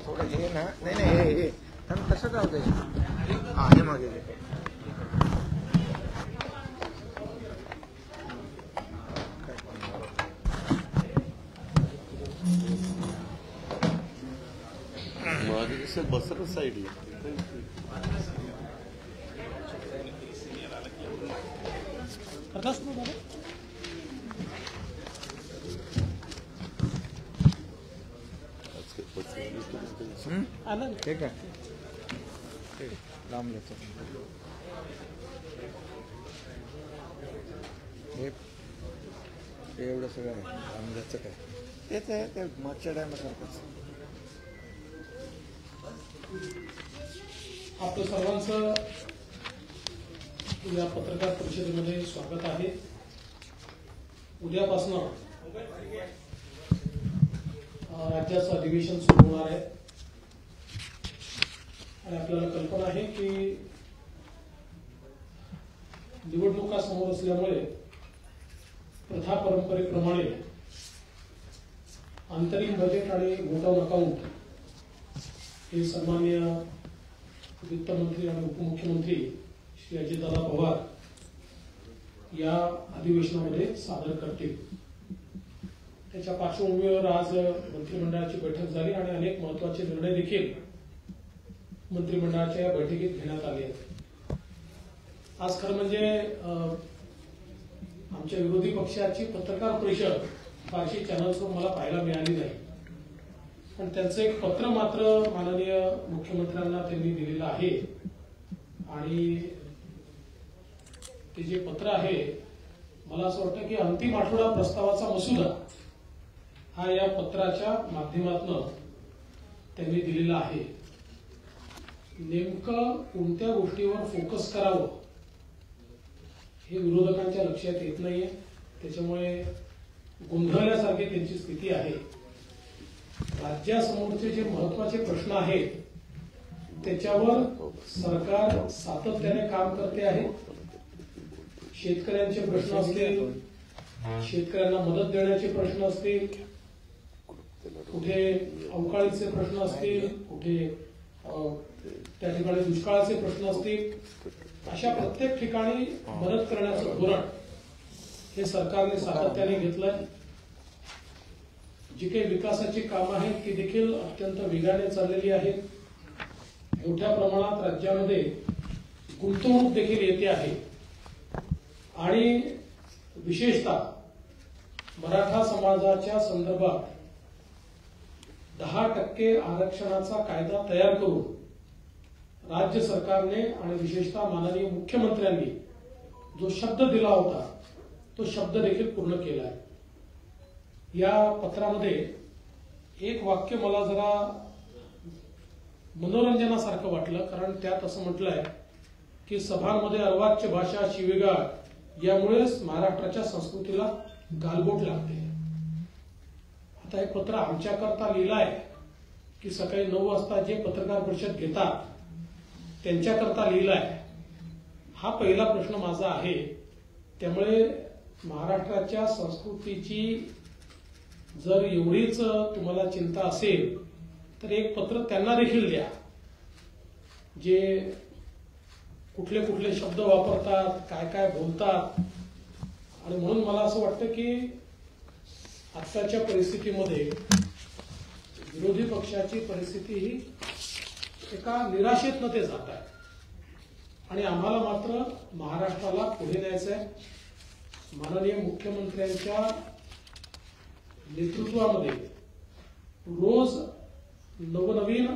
थोडं हे ना नाही नाही हे तसं जाऊ दे. हा हे मागे मागे कसं बसर साईडला ठीक आहे लांब घेतो. हे एवढं सगळं आहे लांब घ्यायचं काय तेच आहे ते मागच्या टायमासारखंच. आपलं सर्वांचं या पत्रकार परिषदेमध्ये स्वागत आहे. उद्यापासून राज्याचं अधिवेशन सुरू होणार आहे आणि आपल्याला कल्पना आहे की निवडणुका समोर असल्यामुळे प्रथा परंपरेप्रमाणे अंतरिम बजेट आणि व्होट ऑन अकाउंट हे सन्माननीय वित्तमंत्री आणि उपमुख्यमंत्री श्री अजितदादा पवार या अधिवेशनामध्ये सादर करतील. त्याच्या पार्श्वभूमीवर आज मंत्रिमंडळाची बैठक झाली आणि अनेक महत्वाचे निर्णय देखील मंत्रिमंडळाच्या या बैठकीत घेण्यात आले आहेत. आज खरं म्हणजे आमच्या विरोधी पक्षाची पत्रकार परिषद फारशी चॅनल्सवर मला पाहायला मिळाली नाही, पण त्यांचं एक पत्र मात्र माननीय मुख्यमंत्र्यांना त्यांनी दिलेलं आहे आणि ते जे पत्र आहे मला असं वाटतं की अंतिम आठवडा प्रस्तावाचा मसुदा हा या पत्राच्या माध्यमातून त्यांनी दिलेला आहे. नेमकं कोणत्या गोष्टीवर फोकस करावं हे विरोधकांच्या लक्षात येत नाहीये, त्याच्यामुळे गोंधळल्यासारखी त्यांची स्थिती आहे. राज्यासमोरचे जे महत्वाचे प्रश्न आहेत त्याच्यावर सरकार सातत्याने काम करते आहे. शेतकऱ्यांचे प्रश्न असतील, शेतकऱ्यांना मदत देण्याचे प्रश्न असतील, कुठे अवकाळीचे प्रश्न असतील, कुठे त्या ठिकाणी दुष्काळाचे प्रश्न असतील, अशा प्रत्येक ठिकाणी मदत करण्याचं धोरण हे सरकारने सातत्याने घेतलंय. जी काही विकासाची कामं आहेत ती देखील अत्यंत वेगाने चाललेली आहेत. मोठ्या प्रमाणात राज्यामध्ये गुंतवणूक देखील येते आहे आणि विशेषतः मराठा समाजाच्या संदर्भात 10% आरक्षणाचा कायदा तयार करून राज्य सरकारने आणि विशेषतः माननीय मुख्यमंत्र्यांनी जो शब्द दिला होता तो शब्द देखील पूर्ण केला आहे. या पत्रामध्ये एक वाक्य मला जरा मनोरंजनासारखं वाटलं, कारण त्यात असं म्हटलंय की सभांमध्ये अर्वाच्य भाषा, शिवीगाळ यामुळेच महाराष्ट्राच्या संस्कृतीला गालबोट लागते. आता हे पत्र आमच्याकरता लिहिलंय की सकाळी 9 वाजता जे पत्रकार परिषद घेतात त्यांच्याकरता लिहिलंय, हा पहिला प्रश्न माझा आहे. त्यामुळे महाराष्ट्राच्या संस्कृतीची जर एवढीच तुम्हाला चिंता असेल तर एक पत्र त्यांना देखील द्या, जे कुठले कुठले शब्द वापरतात, काय काय बोलतात. आणि म्हणून मला असं वाटतं की आत्ताच्या परिस्थितीमध्ये विरोधी पक्षाची परिस्थिती ही एका निराशेतनं ते जात आहे आणि आम्हाला मात्र महाराष्ट्राला पुढे न्यायचं आहे. माननीय मुख्यमंत्र्यांच्या नेतृत्वामध्ये रोज नवनवीन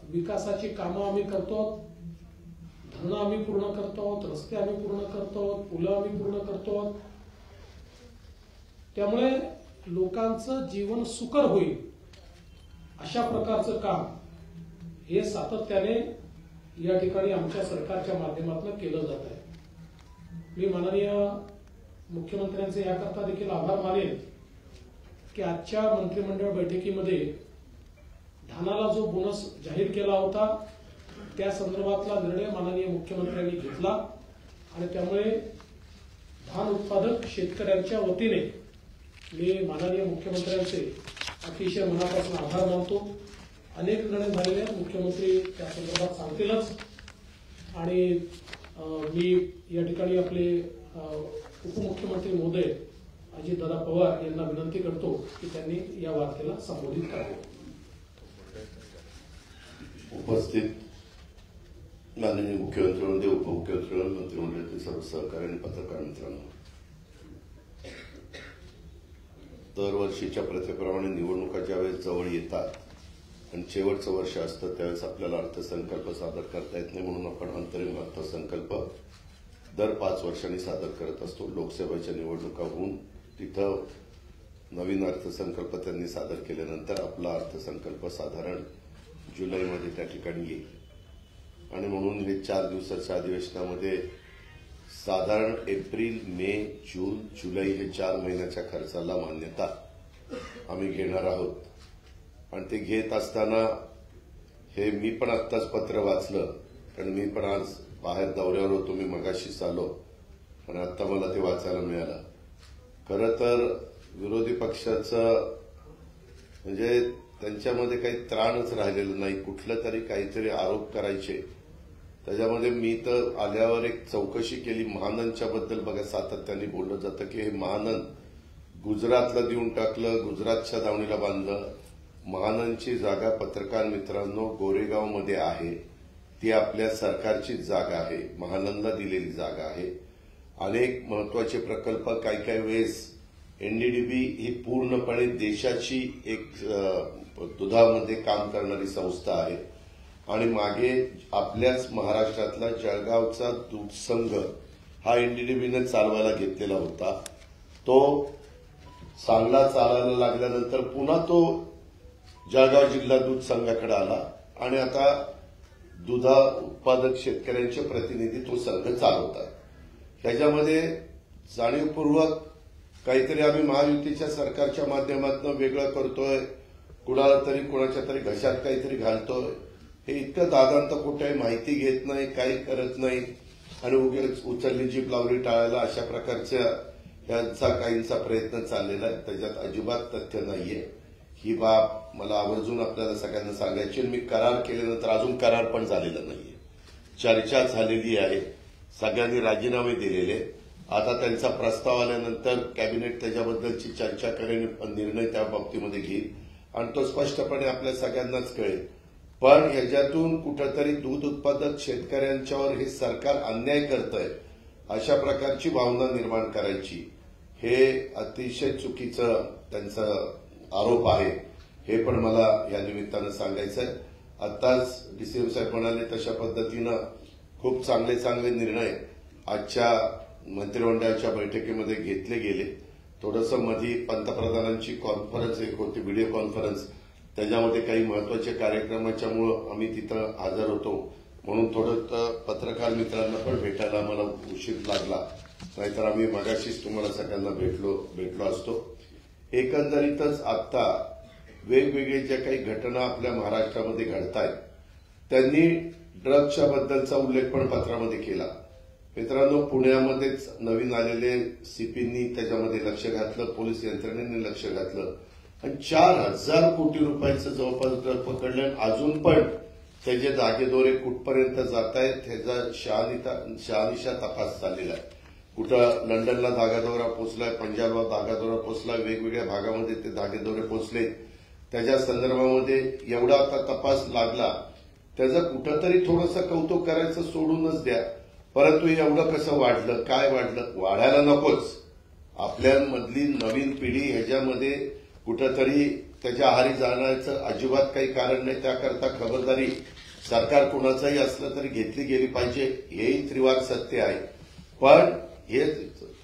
विकासाची कामं आम्ही करतो, धरणं आम्ही पूर्ण करतो, रस्ते आम्ही पूर्ण करतो, पुलं आम्ही पूर्ण करतो. त्यामुळे लोकांचं जीवन सुकर होईल अशा प्रकारचं काम हे सातत्याने या ठिकाणी आमच्या सरकारच्या माध्यमातून केलं जात आहे. मी माननीय मुख्यमंत्र्यांचे याकरता देखील आभार मानेन की आजच्या मंत्रिमंडळ बैठकीमध्ये धानाला जो बोनस जाहीर केला होता त्या संदर्भातला निर्णय माननीय मुख्यमंत्र्यांनी घेतला आणि त्यामुळे धान उत्पादक शेतकऱ्यांच्या वतीने मी माननीय मुख्यमंत्र्यांचे अतिशय मनापासून आभार मानतो. अनेक निर्णय झालेले आहेत, मुख्यमंत्री त्या संदर्भात सांगतीलच. आणि मी या ठिकाणी आपले उपमुख्यमंत्री महोदय अजितदादा पवार यांना विनंती करतो की त्यांनी या वार्तेला संबोधित करावे. उपस्थित माननीय मुख्यमंत्री महोदय, उपमुख्यमंत्री मंत्रिमंडळातील सर्व सहकारी आणि पत्रकार मित्रांनो, दरवर्षीच्या प्रथेप्रमाणे निवडणुका ज्यावेळेस जवळ येतात आणि शेवटचं वर्ष असतं त्यावेळेस आपल्याला अर्थसंकल्प सादर करता येत नाही, म्हणून आपण अंतरिम अर्थसंकल्प दर 5 वर्षांनी सादर करत असतो. लोकसभेच्या निवडणुका होऊन तिथं नवीन अर्थसंकल्प त्यांनी सादर केल्यानंतर आपला अर्थसंकल्प साधारण जुलैमध्ये त्या ठिकाणी येईल. आणि म्हणून हे 4 दिवसाच्या अधिवेशनामध्ये साधारण एप्रिल, मे, जून, जुलै हे 4 महिन्याच्या खर्चाला मान्यता आम्ही घेणार आहोत. आणि ते घेत असताना हे मी पण आत्ताच पत्र वाचलं, कारण मी पण आज बाहेर दौऱ्यावर होतो. मी मगाशीच आलो आणि आता मला ते वाचायला मिळालं. खरं तर विरोधी पक्षाचं म्हणजे त्यांच्यामध्ये काही त्राणच राहिलेलं नाही. कुठलं तरी काहीतरी आरोप करायचे. त्याच्यामध्ये मी तर आल्यावर एक चौकशी केली महाननच्या बद्दल. बघा, सातत्याने बोललं जातं की हे महानन गुजरातला देऊन टाकलं, गुजरातच्या दावणीला बांधलं. महाननची जागा पत्रकार मित्रांनो गोरेगावमध्ये आहे. ती आपल्या सरकारचीच जागा आहे, महाननला दिलेली जागा आहे. अनेक महत्वाचे प्रकल्प काही वेळेस एनडीडीबी ही पूर्णपणे देशाची एक दुधामध्ये काम करणारी संस्था आहे. आणि मागे आपल्याच महाराष्ट्रातला जळगावचा दूध संघ हा एनडीडीबीने चालवायला घेतलेला होता. तो चांगला चालायला लागल्यानंतर पुन्हा तो जळगाव जिल्हा दूध संघाकडे आला आणि आता दुधा उत्पादक शेतकऱ्यांचे प्रतिनिधी तो संघ चालवतात. त्याच्यामध्ये जाणीवपूर्वक काहीतरी आम्ही महायुतीच्या सरकारच्या माध्यमातून वेगळं करतोय, कुणाला तरी कुणाच्या तरी घशात काहीतरी घालतोय. हे इतकं दादांत कुठे माहिती घेत नाही, काही करत नाही आणि उगीच उचलली जीभ लावली टाळायला अशा प्रकारच्या यांचा काहींचा प्रयत्न चाललेला आहे. त्याच्यात अजिबात तथ्य नाहीये. ही बाब मला आवर्जून आपल्याला सगळ्यांना सांगायची. मी करार केल्यानंतर अजून करार पण झालेला नाहीये. चर्चा झालेली आहे, सगळ्यांनी राजीनामे दिलेले. आता त्यांचा प्रस्ताव आल्यानंतर कॅबिनेट त्याच्याबद्दलची चर्चा करेल, निर्णय त्या बाबतीमध्ये घेईल आणि तो स्पष्टपणे आपल्या सगळ्यांनाच कळेल. पण ह्याच्यातून कुठंतरी दूध उत्पादक शेतकऱ्यांच्यावर हे सरकार अन्याय करतंय अशा प्रकारची भावना निर्माण करायची, हे अतिशय चुकीचं त्यांचा आरोप आहे. हे पण मला या निमित्तानं सांगायचं आहे. आताच डीसीएम साहेब म्हणाले तशा पद्धतीनं खूप चांगले निर्णय आजच्या मंत्रिमंडळाच्या बैठकीमध्ये घेतले गेले. थोडंसं मधी पंतप्रधानांची कॉन्फरन्स एक होती, व्हिडिओ कॉन्फरन्स, त्याच्यामध्ये काही महत्वाच्या कार्यक्रमाच्यामुळं आम्ही तिथं हजर होतो, म्हणून थोडं पत्रकार मित्रांना पण भेटायला आम्हाला उशीर लागला. नाहीतर आम्ही मगाशीच तुम्हाला सगळ्यांना भेटलो असतो. एकंदरीतच आता वेगवेगळे ज्या काही घटना आपल्या महाराष्ट्रामध्ये घडतायत, त्यांनी ड्रग्सच्या बद्दलचा उल्लेख पण पत्रामध्ये केला. मित्रांनो, पुण्यामध्येच नवीन आलेले सीपींनी त्याच्यामध्ये लक्ष घातलं, पोलीस यंत्रणेने लक्ष घातलं आणि 4,000 कोटी रुपयांचं जवळपास ड्रग पकडलं. अजून पण त्याचे धागेदोरे कुठपर्यंत जात आहेत ह्याचा शहानिशा तपास चाललेला आहे. कुठं लंडनला धागादोरा पोचलाय, पंजाबला धागादोरा पोचलाय, वेगवेगळ्या भागामध्ये ते धागेदोरे पोचले. त्याच्या संदर्भामध्ये एवढा आता तपास लागला, त्याचं कुठंतरी थोडंसं कौतुक करायचं सोडूनच द्या. परंतु एवढं कसं वाढलं, काय वाढलं, वाढायला नकोच. आपल्यामधली नवीन पिढी ह्याच्यामध्ये कुठंतरी त्याच्या आहारी जाण्याचं अजिबात काही कारण नाही. त्याकरता खबरदारी सरकार कुणाचंही असलं तरी घेतली गेली पाहिजे, हेही त्रिवार सत्य आहे. पण हे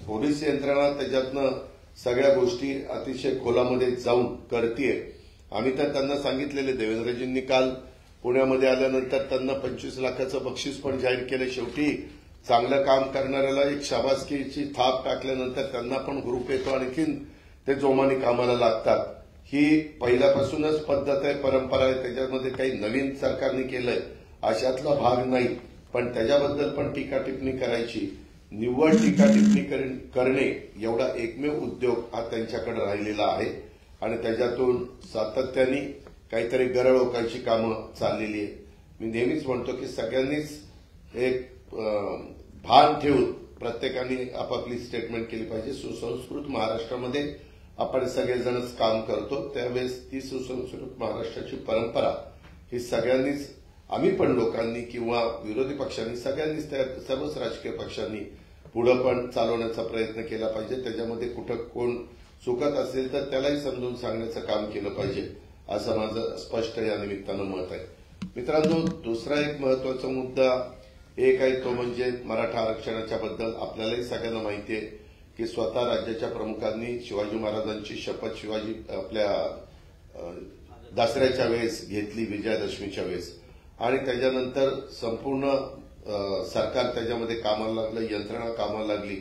पोलीस यंत्रणा त्याच्यातनं सगळ्या गोष्टी अतिशय खोलामध्ये जाऊन करतीये. आम्ही तर त्यांना सांगितलेले, देवेंद्रजींनी काल पुण्यामध्ये आल्यानंतर त्यांना 25 लाखाचं बक्षीस पण जाहीर केलं. शेवटी चांगलं काम करणाऱ्याला एक शाबासकीची थाप टाकल्यानंतर त्यांना पण ग्रुप येतो, आणखीन ते जोमाने कामाला लागतात. ही पहिल्यापासूनच पद्धत आहे, परंपरा आहे. त्याच्यामध्ये काही नवीन सरकारने केलंय अशातला भाग नाही. पण त्याच्याबद्दल पण टीका टिप्पणी करायची, निव्वळ टीका टिप्पणी करणे एवढा एकमेव उद्योग हा त्यांच्याकडे राहिलेला आहे. आणि त्याच्यातून सातत्याने काहीतरी गरळोकायची कामं चाललेली आहे. मी नेहमीच म्हणतो की सगळ्यांनीच एक भान ठेवून प्रत्येकाने आपापली स्टेटमेंट केली पाहिजे. सुसंस्कृत महाराष्ट्रामध्ये आपण सगळेजणच काम करतो, त्यावेळेस ती सुसंस्कृत महाराष्ट्राची परंपरा ही सगळ्यांनीच, आम्ही पण लोकांनी किंवा विरोधी पक्षांनी, सगळ्यांनीच, त्या सर्वच राजकीय पक्षांनी पुढे पण चालवण्याचा प्रयत्न केला पाहिजे. त्याच्यामध्ये कुठं कोण चुकत असेल तर त्यालाही समजून सांगण्याचं काम केलं पाहिजे, असं माझं स्पष्ट या निमित्तानं मत आहे. मित्रांनो, दुसरा एक महत्वाचा मुद्दा एक आहे, तो म्हणजे मराठा आरक्षणाच्या बद्दल. आपल्यालाही सगळ्यांना माहिती आहे की स्वतः राज्याच्या प्रमुखांनी शिवाजी महाराजांची शपथ शिवाजी आपल्या दसऱ्याच्या वेळेस घेतली, विजयादशमीच्या वेळेस, आणि त्याच्यानंतर संपूर्ण सरकार त्याच्यामध्ये कामाला लागलं, यंत्रणा कामाला लागली.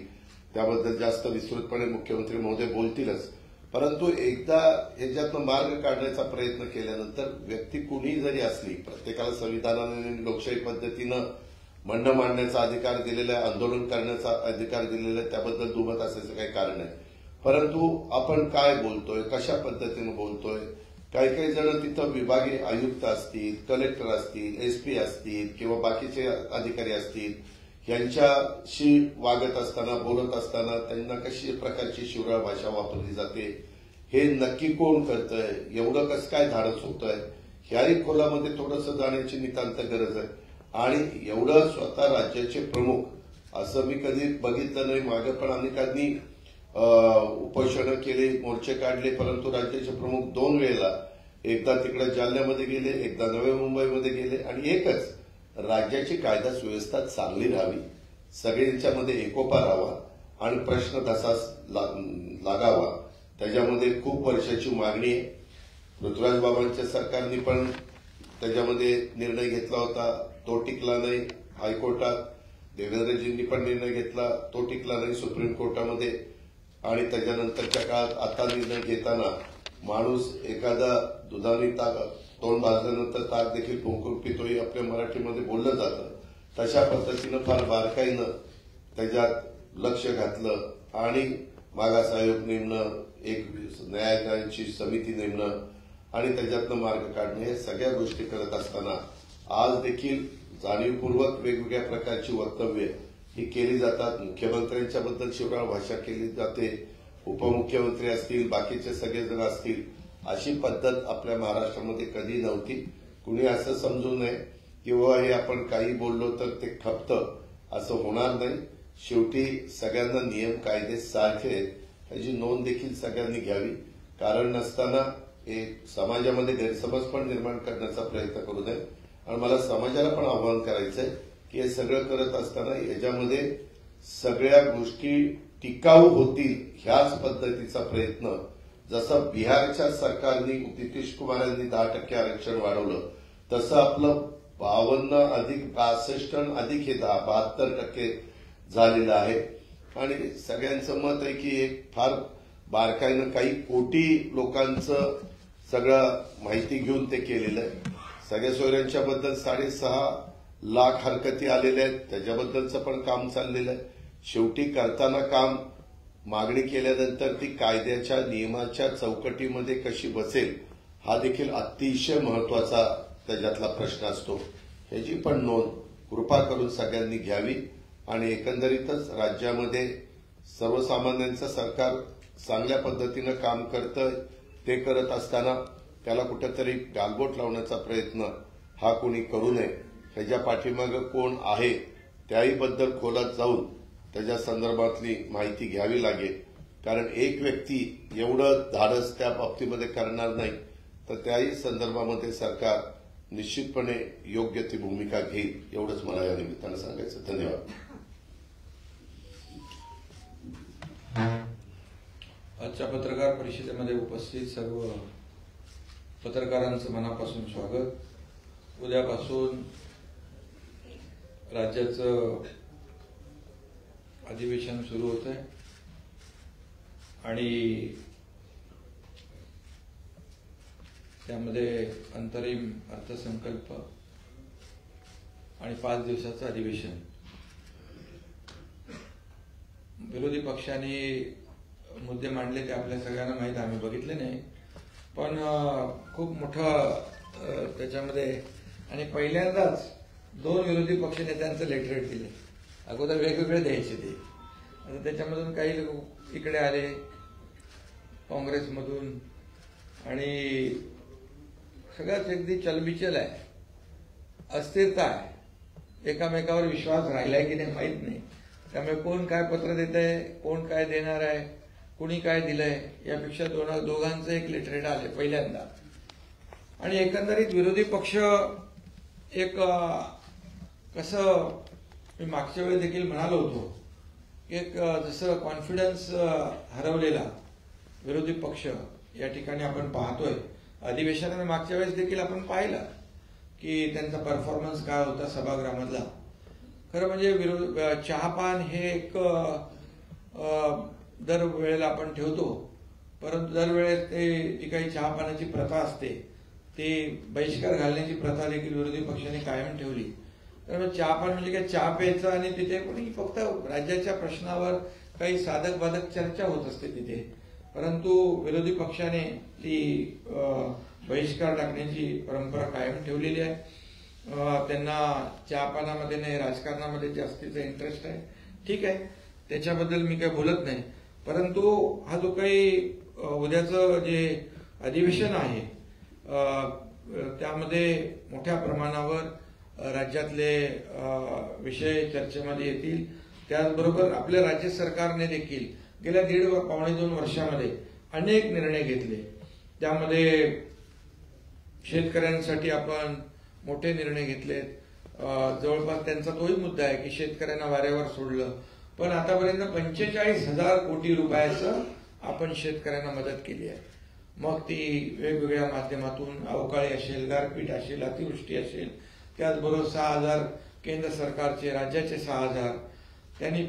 त्याबद्दल जास्त विस्तृतपणे मुख्यमंत्री महोदय बोलतीलच. परंतु एकदा ह्याच्यातनं मार्ग काढण्याचा प्रयत्न केल्यानंतर व्यक्ती कुणीही जरी असली, प्रत्येकाला संविधानाने लोकशाही पद्धतीनं म्हणणं मांडण्याचा अधिकार दिलेला आहे, आंदोलन करण्याचा अधिकार दिलेला आहे, त्याबद्दल दुमत असायचं काही कारण नाही. परंतु आपण काय बोलतोय, कशा पद्धतीनं बोलतोय, काही जण तिथं विभागीय आयुक्त असतील, कलेक्टर असतील, एसपी असतील किंवा बाकीचे अधिकारी असतील, यांच्याशी वागत असताना, बोलत असताना त्यांना कशी प्रकारची शिवराळ भाषा वापरली जाते, हे नक्की कोण करतंय, एवढं कसं काय धाडस होतंय, ह्याही खोलामध्ये थोडंसं जाण्याची नितांत गरज आहे. आणि एवढं स्वतः राज्याचे प्रमुख, असं मी कधी बघितलं नाही. मागे पण अनेकांनी उपोषणं केली, मोर्चे काढले, परंतु राज्याचे प्रमुख 2 वेळेला, एकदा तिकडे जालन्यामध्ये गेले, एकदा नवी मुंबईमध्ये गेले, आणि एकच, राज्याची कायदा सुव्यवस्था चांगली राहावी, सगळ्यांच्यामध्ये एकोपा राहावा आणि प्रश्न तसाच लागावा, त्याच्यामध्ये खूप वर्षाची मागणी आहे. पृथ्वीराज बाबांच्या सरकारने पण त्याच्यामध्ये निर्णय घेतला होता, तो टिकला नाही हायकोर्टात. देवेंद्रजींनी पण निर्णय घेतला, तो टिकला नाही सुप्रीम कोर्टामध्ये. आणि त्याच्यानंतरच्या काळात आता निर्णय घेताना माणूस एखादा दुधाने तोंड भाजल्यानंतर ताक देखील फुंकून पितोही आपल्या मराठीमध्ये बोललं जातं. तशा पद्धतीनं फार बारकाईनं त्याच्यात लक्ष घातलं आणि मागास आयोग नेमणं, एक न्यायालयाची समिती नेमणं आणि त्याच्यातनं मार्ग काढणं, हे सगळ्या गोष्टी करत असताना आज देखील जाणीवपूर्वक वेगवेगळ्या प्रकारची वक्तव्य ही केली जातात. मुख्यमंत्र्यांच्या बद्दल शिवराळ भाषा केली जाते, उपमुख्यमंत्री असतील, बाकीचे सगळेजण असतील. अशी पद्धत आपल्या महाराष्ट्रामध्ये कधी नव्हती. कुणी असं समजू नये किंवा हे आपण काही बोललो तर ते खपतं, असं होणार नाही. शेवटी सगळ्यांना नियम कायदे सारखे आहेत, ह्याची नोंद देखील सगळ्यांनी घ्यावी. कारण नसताना एक समाजामध्ये गैरसमज पण निर्माण करण्याचा प्रयत्न करू नये. आणि मला समाजाला पण आवाहन करायचंय की हे सगळं करत असताना याच्यामध्ये सगळ्या गोष्टी टिकाऊ होतील ह्याच पद्धतीचा प्रयत्न, जसं बिहारच्या सरकारने नितीश कुमार यांनी 10% आरक्षण वाढवलं, तसं आपलं 52 अधिक 62 अधिक हे 72% झालेलं आहे. आणि सगळ्यांचं मत आहे की एक फार बारकाईनं काही कोटी लोकांचं सगळं माहिती घेऊन ते केलेलं आहे. सगळ्या सोयऱ्यांच्या बद्दल 6.5 लाख हरकती आलेल्या आहेत, त्याच्याबद्दलचं पण काम चाललेलं आहे. शेवटी करताना काम मागणी केल्यानंतर ती कायद्याच्या नियमाच्या चौकटीमध्ये कशी बसेल, हा देखील अतिशय महत्वाचा त्याच्यातला प्रश्न असतो. ह्याची पण नोंद कृपा करून सगळ्यांनी घ्यावी. आणि एकंदरीतच राज्यामध्ये सर्वसामान्यांचं सरकार चांगल्या पद्धतीनं काम करतं, ते करत असताना त्याला कुठेतरी गालबोट लावण्याचा प्रयत्न हा कोणी करू नये. ह्याच्या पाठीमागं कोण आहे त्याही बद्दल खोलात जाऊन त्याच्या संदर्भातली माहिती घ्यावी लागेल. कारण एक व्यक्ती एवढं धाडस त्या बाबतीमध्ये करणार नाही, तर त्याही संदर्भामध्ये सरकार निश्चितपणे योग्य ती भूमिका घेईल, एवढंच मला या निमित्तानं सांगायचं. धन्यवाद. आजच्या पत्रकार परिषदेमध्ये उपस्थित सर्व पत्रकारांचं मनापासून स्वागत. उद्यापासून राज्याचं अधिवेशन सुरू होत आहे आणि त्यामध्ये अंतरिम अर्थसंकल्प आणि 5 दिवसाचं अधिवेशन. विरोधी पक्षांनी मुद्दे मांडले ते आपल्या सगळ्यांना माहीत, आम्ही बघितले नाही. पण खूप मोठं त्याच्यामध्ये आणि पहिल्यांदाच 2 विरोधी पक्षनेत्यांचं लेटरेट दिले. अगोदर वेगवेगळे द्यायचे ते. आता त्याच्यामधून काही लोक इकडे आले काँग्रेसमधून आणि सगळ्याच अगदी चलबिचल आहे, अस्थिरता आहे, एकामेकावर विश्वास राहिलाय की नाही माहीत नाही. त्यामुळे कोण काय पत्र देत आहे, कोण काय देणार आहे, कोणी काय दिलंय यापेक्षा दोघांचं एक लेटरेट आले पहिल्यांदा. आणि एकंदरीत विरोधी पक्ष एक कसं मी मागच्या वेळी देखील म्हणालो होतो, एक जसं कॉन्फिडन्स हरवलेला विरोधी पक्ष या ठिकाणी आपण पाहतोय. अधिवेशनाने मागच्या वेळेस देखील आपण पाहिलं की त्यांचा परफॉर्मन्स काय होता सभागृहामधला. खरं म्हणजे चहापान हे एक दरवेळेला आपण ठेवतो, परंतु दरवेळेस ते जी काही चहापानाची प्रथा असते ती बहिष्कार घालण्याची प्रथा देखील विरोधी पक्षाने कायम ठेवली. तर चहापान म्हणजे काय, चहा प्यायचं आणि तिथे कोणी फक्त राज्याच्या प्रश्नावर काही साधक बाधक चर्चा होत असते तिथे, परंतु विरोधी पक्षाने ती बहिष्कार टाकण्याची परंपरा कायम ठेवलेली आहे. त्यांना चहापानामध्ये नाही राजकारणामध्ये जास्तीचा इंटरेस्ट आहे. ठीक आहे, त्याच्याबद्दल मी काही बोलत नाही, परंतु हा जो काही उद्याचं जे अधिवेशन आहे त्यामध्ये मोठ्या प्रमाणावर राज्यातले विषय चर्चेमध्ये येतील. त्याचबरोबर आपल्या राज्य सरकारने देखील गेल्या 1.5-2 वर्षामध्ये अनेक निर्णय घेतले. त्यामध्ये शेतकऱ्यांसाठी आपण मोठे निर्णय घेतलेत. जवळपास त्यांचा तोही मुद्दा आहे की शेतकऱ्यांना वाऱ्यावर सोडलं, पण आतापर्यंत 45,000 कोटी रुपयाचं आपण शेतकऱ्यांना मदत केली आहे. मग ती वेगवेगळ्या माध्यमातून अवकाळी असेल, गारपीट असेल, अतिवृष्टी असेल, त्याचबरोबर 6,000 केंद्र सरकारचे, राज्याचे 6,000. त्यांनी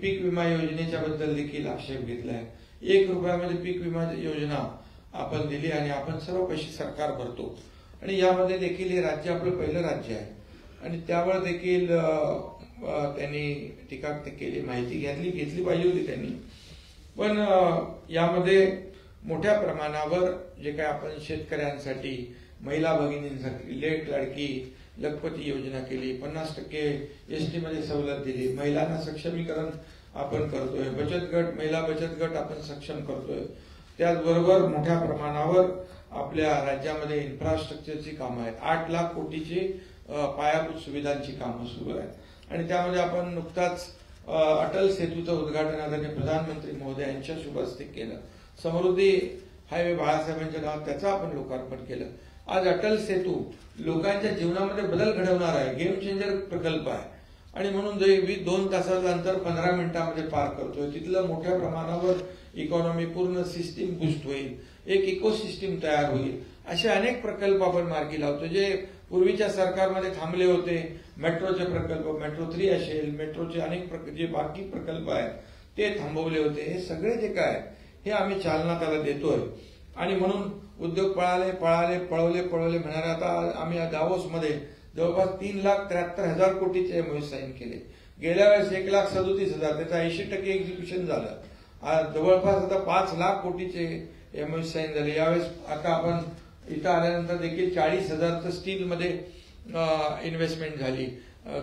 पीक विमा योजनेच्या बद्दल देखील आक्षेप घेतलाय. 1 रुपयामध्ये पीक विमा योजना आपण दिली आणि आपण सर्व पैसे सरकार भरतो. आणि यामध्ये देखील हे राज्य आपलं पहिलं राज्य आहे आणि त्यावर देखील त्यांनी टीका केली, माहिती घेतली पाहिजे होती त्यांनी. पण यामध्ये मोठ्या प्रमाणावर जे काय आपण शेतकऱ्यांसाठी, महिला भगिनींसाठी लेट लाडकी लखपती योजना केली, 50% एसटी मध्ये सवलत दिली, महिलांना सक्षमीकरण आपण करतोय, बचत गट, महिला बचत गट आपण सक्षम करतोय. त्याचबरोबर मोठ्या प्रमाणावर आपल्या राज्यामध्ये इन्फ्रास्ट्रक्चरची कामं आहेत. 8 लाख कोटीची पायाभूत सुविधांची कामं सुरू आहेत आणि त्यामध्ये आपण नुकताच अटल सेतूचं उद्घाटन आदरणीय प्रधानमंत्री महोदयांच्या शुभ हस्ते केलं. समृद्धी हायवे बाळासाहेबांच्या गावात त्याचं आपण लोकार्पण केलं. आज अटल सेतू लोकांच्या जीवनामध्ये बदल घडवणार आहे, गेम चेंजर प्रकल्प आहे आणि म्हणून जे 2 तासाचं अंतर 15 मिनिटांमध्ये पार करतोय. तिथलं मोठ्या प्रमाणावर इकॉनॉमी, पूर्ण सिस्टीम बूस्ट होईल, एक इकोसिस्टीम तयार होईल. असे अनेक प्रकल्प आपण मार्गी लावतो जे पूर्वीच्या सरकारमध्ये थांबले होते. मेट्रोचे प्रकल्प, मेट्रो 3 असेल, मेट्रोचे अनेक जे बाकी प्रकल्प आहेत ते थांबवले होते. हे सगळे जे काय हे आम्ही चालना त्याला देतोय आणि म्हणून उद्योग पळवले म्हणाले. आता आम्ही दावोसमध्ये जवळपास 3,73,000 कोटीचे MOU साईन केले. गेल्या वेळेस 1,37,000, त्याचं 80% एक्झिक्युशन झालं. जवळपास आता 5 लाख कोटीचे MOU साईन झाले. यावेळेस आता आपण इथं आल्यानंतर देखील 40,000चं स्टीलमध्ये इन्व्हेस्टमेंट झाली.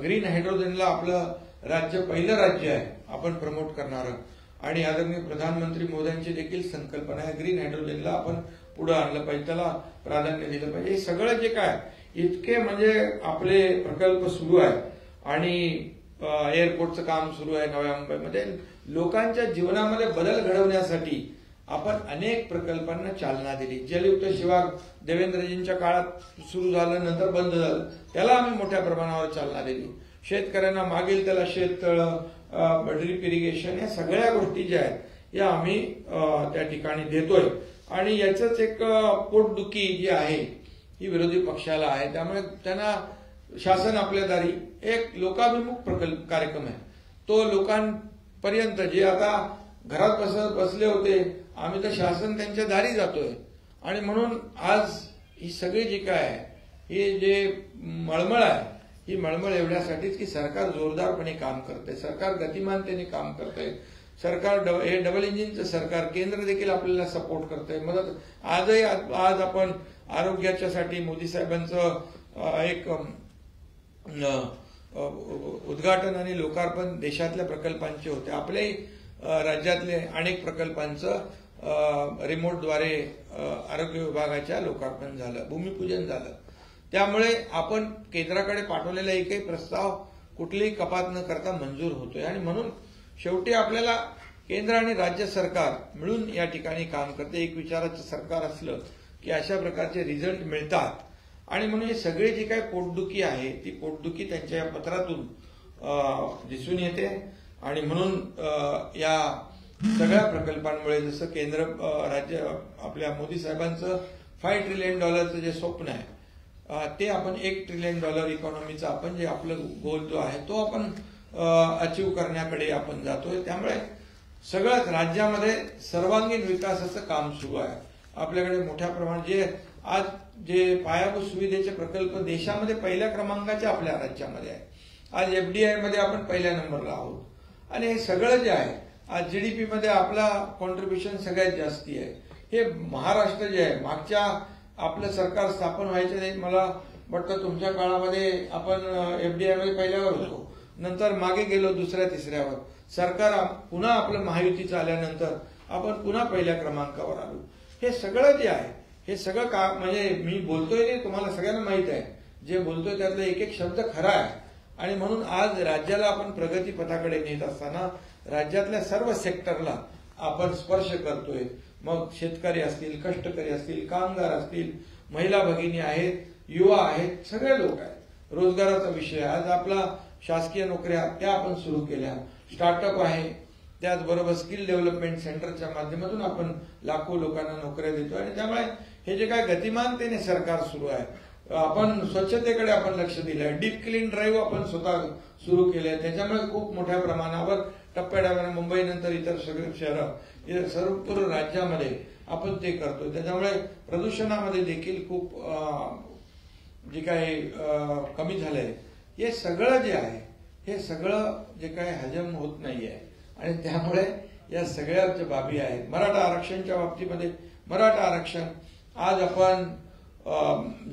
ग्रीन हायड्रोजनला आपलं राज्य पहिलं राज्य आहे आपण प्रमोट करणारं आणि आदरणीय प्रधानमंत्री मोदींची देखील संकल्पना आहे ग्रीन हायड्रोजनला आपण पुढे आणलं पाहिजे, त्याला प्राधान्य दिलं पाहिजे. हे सगळं जे काय इतके म्हणजे आपले प्रकल्प सुरू आहेत आणि एअरपोर्टचं काम सुरू आहे नव्या मुंबईमध्ये. लोकांच्या जीवनामध्ये बदल घडवण्यासाठी आपण अनेक प्रकल्पांना चालना दिली. जलयुक्त शिवार देवेंद्रजींच्या काळात सुरू झालं, नंतर बंद झालं, त्याला आम्ही मोठ्या प्रमाणावर चालना दिली. शेतकऱ्यांना मागेल त्याला शेततळं, ड्रीप इरिगेशन, या सगळ्या गोष्टी ज्या आहेत या आम्ही त्या ठिकाणी देतोय आणि याचंच एक पोटदुखी जी आहे ही विरोधी पक्षाला आहे. त्यामुळे त्यांना शासन आपल्या दारी एक लोकाभिमुख प्रकल्प कार्यक्रम आहे, तो लोकांपर्यंत जे आता घरात बसले होते आम्ही तर शासन त्यांच्या दारी जातोय आणि म्हणून आज ही सगळी जी काय आहे ही जे मळमळ आहे ही मळमळ एवढ्यासाठीच की सरकार जोरदारपणे काम करते, सरकार गतिमानतेने काम करते, सरकार हे डबल इंजिनचं सरकार, केंद्र देखील आपल्याला सपोर्ट करतंय, मदत. आजही आज आपण आरोग्याच्यासाठी मोदी साहेबांचं एक उद्घाटन आणि लोकार्पण देशातल्या प्रकल्पांचे होते. आपल्याही राज्यातले अनेक प्रकल्पांचं रिमोटद्वारे आरोग्य विभागाच्या लोकार्पण झालं, भूमिपूजन झालं. त्यामुळे आपण केंद्राकडे पाठवलेला एकही प्रस्ताव कुठलीही कपात न करता मंजूर होतोय. आणि म्हणून शेवटी आपल्याला केंद्र आणि राज्य सरकार मिळून या ठिकाणी काम करते. एक विचाराचं सरकार असलं की अशा प्रकारचे रिझल्ट मिळतात. आणि म्हणून ही सगळी जी काही पोटदुखी आहे ती पोटदुखी त्यांच्या या पत्रातून दिसून येते. आणि म्हणून या सगळ्या प्रकल्पांमुळे जसं केंद्र राज्य आपल्या मोदी साहेबांचं $5 ट्रिलियन जे स्वप्न आहे ते आपण $1 ट्रिलियन इकॉनॉमीचा आपण जे आपलं गोल जो आहे तो आपण अचीव करण्याकडे आपण जातोय. त्यामुळे सगळ्याच राज्यामध्ये सर्वांगीण विकासाचं काम सुरू आहे. आपल्याकडे मोठ्या प्रमाणात आज जे पायाभूत सुविधेचे प्रकल्प देशामध्ये पहिल्या क्रमांकाचे आपल्या राज्यामध्ये आहे. आज FDI मध्ये आपण पहिल्या नंबरला आहोत. आणि हे सगळं जे आहे आज GDP मध्ये आपला कॉन्ट्रीब्युशन सगळ्यात जास्ती आहे. हे महाराष्ट्र जे आहे मागच्या आपलं सरकार स्थापन व्हायच्या नाही, मला वाटतं तुमच्या काळामध्ये आपण FDI मध्ये पहिल्यावर होतो, नंतर मागे गेलो दुसऱ्या तिसऱ्यावर. सरकार पुन्हा आपलं महायुतीचं आल्यानंतर आपण पुन्हा पहिल्या क्रमांकावर आलो. हे सगळं जे आहे हे सगळं का म्हणजे मी बोलतोय ते तुम्हाला सगळ्यांना माहित आहे, जे बोलतोय त्यातला एक एक शब्द खरा आहे. आणि म्हणून आज राज्याला आपण प्रगती पथाकडे नेत असताना राज्यातल्या सर्व सेक्टरला आपण स्पर्श करतोय. मग शेतकरी असतील, कष्टकरी असतील, कामगार असतील, महिला भगिनी आहेत, युवा आहेत, सगळे लोक आहेत. रोजगाराचा विषय आज आपला शासकीय नोकऱ्या त्या आपण सुरू केल्या, स्टार्टअप आहे, त्याचबरोबर स्किल डेव्हलपमेंट सेंटरच्या माध्यमातून आपण लाखो लोकांना नोकऱ्या देतो. आणि त्यामुळे हे जे काय गतिमानतेने सरकार सुरू आहे, आपण स्वच्छतेकडे आपण लक्ष दिलंय, डीप क्लीन ड्राईव्ह आपण स्वतः सुरू केले. त्याच्यामुळे खूप मोठ्या प्रमाणावर टप्प्याटप्प्याने मुंबईनंतर इतर सगळे शहरं सर्व राज्यामध्ये आपण ते करतो. त्याच्यामुळे प्रदूषणामध्ये देखील खूप जे काही कमी झालंय. हे सगळं जे आहे हे सगळं जे काही हजम होत नाहीये. आणि त्यामुळे या सगळ्या ज्या बाबी आहेत, मराठा आरक्षणच्या बाबतीमध्ये मराठा आरक्षण आज आपण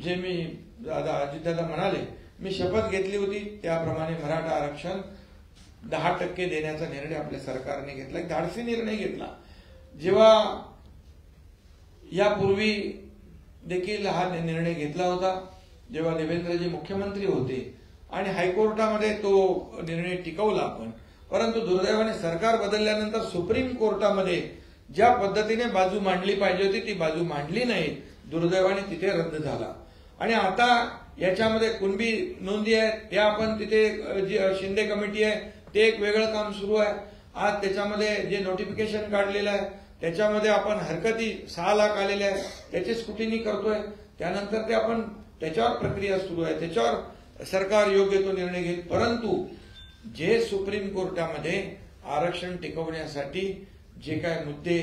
जे मी अजितदादा म्हणाले, मी शपथ घेतली होती त्याप्रमाणे मराठा आरक्षण 10% देण्याचा निर्णय आपल्या सरकारने घेतला. एक धाडसी निर्णय घेतला. जेव्हा यापूर्वी देखील हा निर्णय घेतला होता, जेव्हा देवेंद्रजी मुख्यमंत्री होते आणि हायकोर्टामध्ये तो निर्णय टिकवला आपण. परंतु दुर्दैवाने सरकार बदलल्यानंतर सुप्रीम कोर्टामध्ये ज्या पद्धतीने बाजू मांडली पाहिजे होती ती बाजू मांडली नाही, दुर्दैवाने तिथे रद्द झाला. आणि आता याच्यामध्ये कुणबी नोंदी आहे त्या आपण तिथे जी शिंदे कमिटी आहे ते एक वेगळं काम सुरू आहे. आज त्याच्यामध्ये जे नोटिफिकेशन काढलेलं आहे त्याच्यामध्ये आपण हरकती 6 लाख आलेले आहे त्याची स्क्रुटिनी करतोय. त्यानंतर ते आपण त्याच्यावर प्रक्रिया सुरू आहे, त्याच्यावर सरकार योग्य तो निर्णय घेईल. परंतु जे सुप्रीम कोर्टामध्ये आरक्षण टिकवण्यासाठी जे काय मुद्दे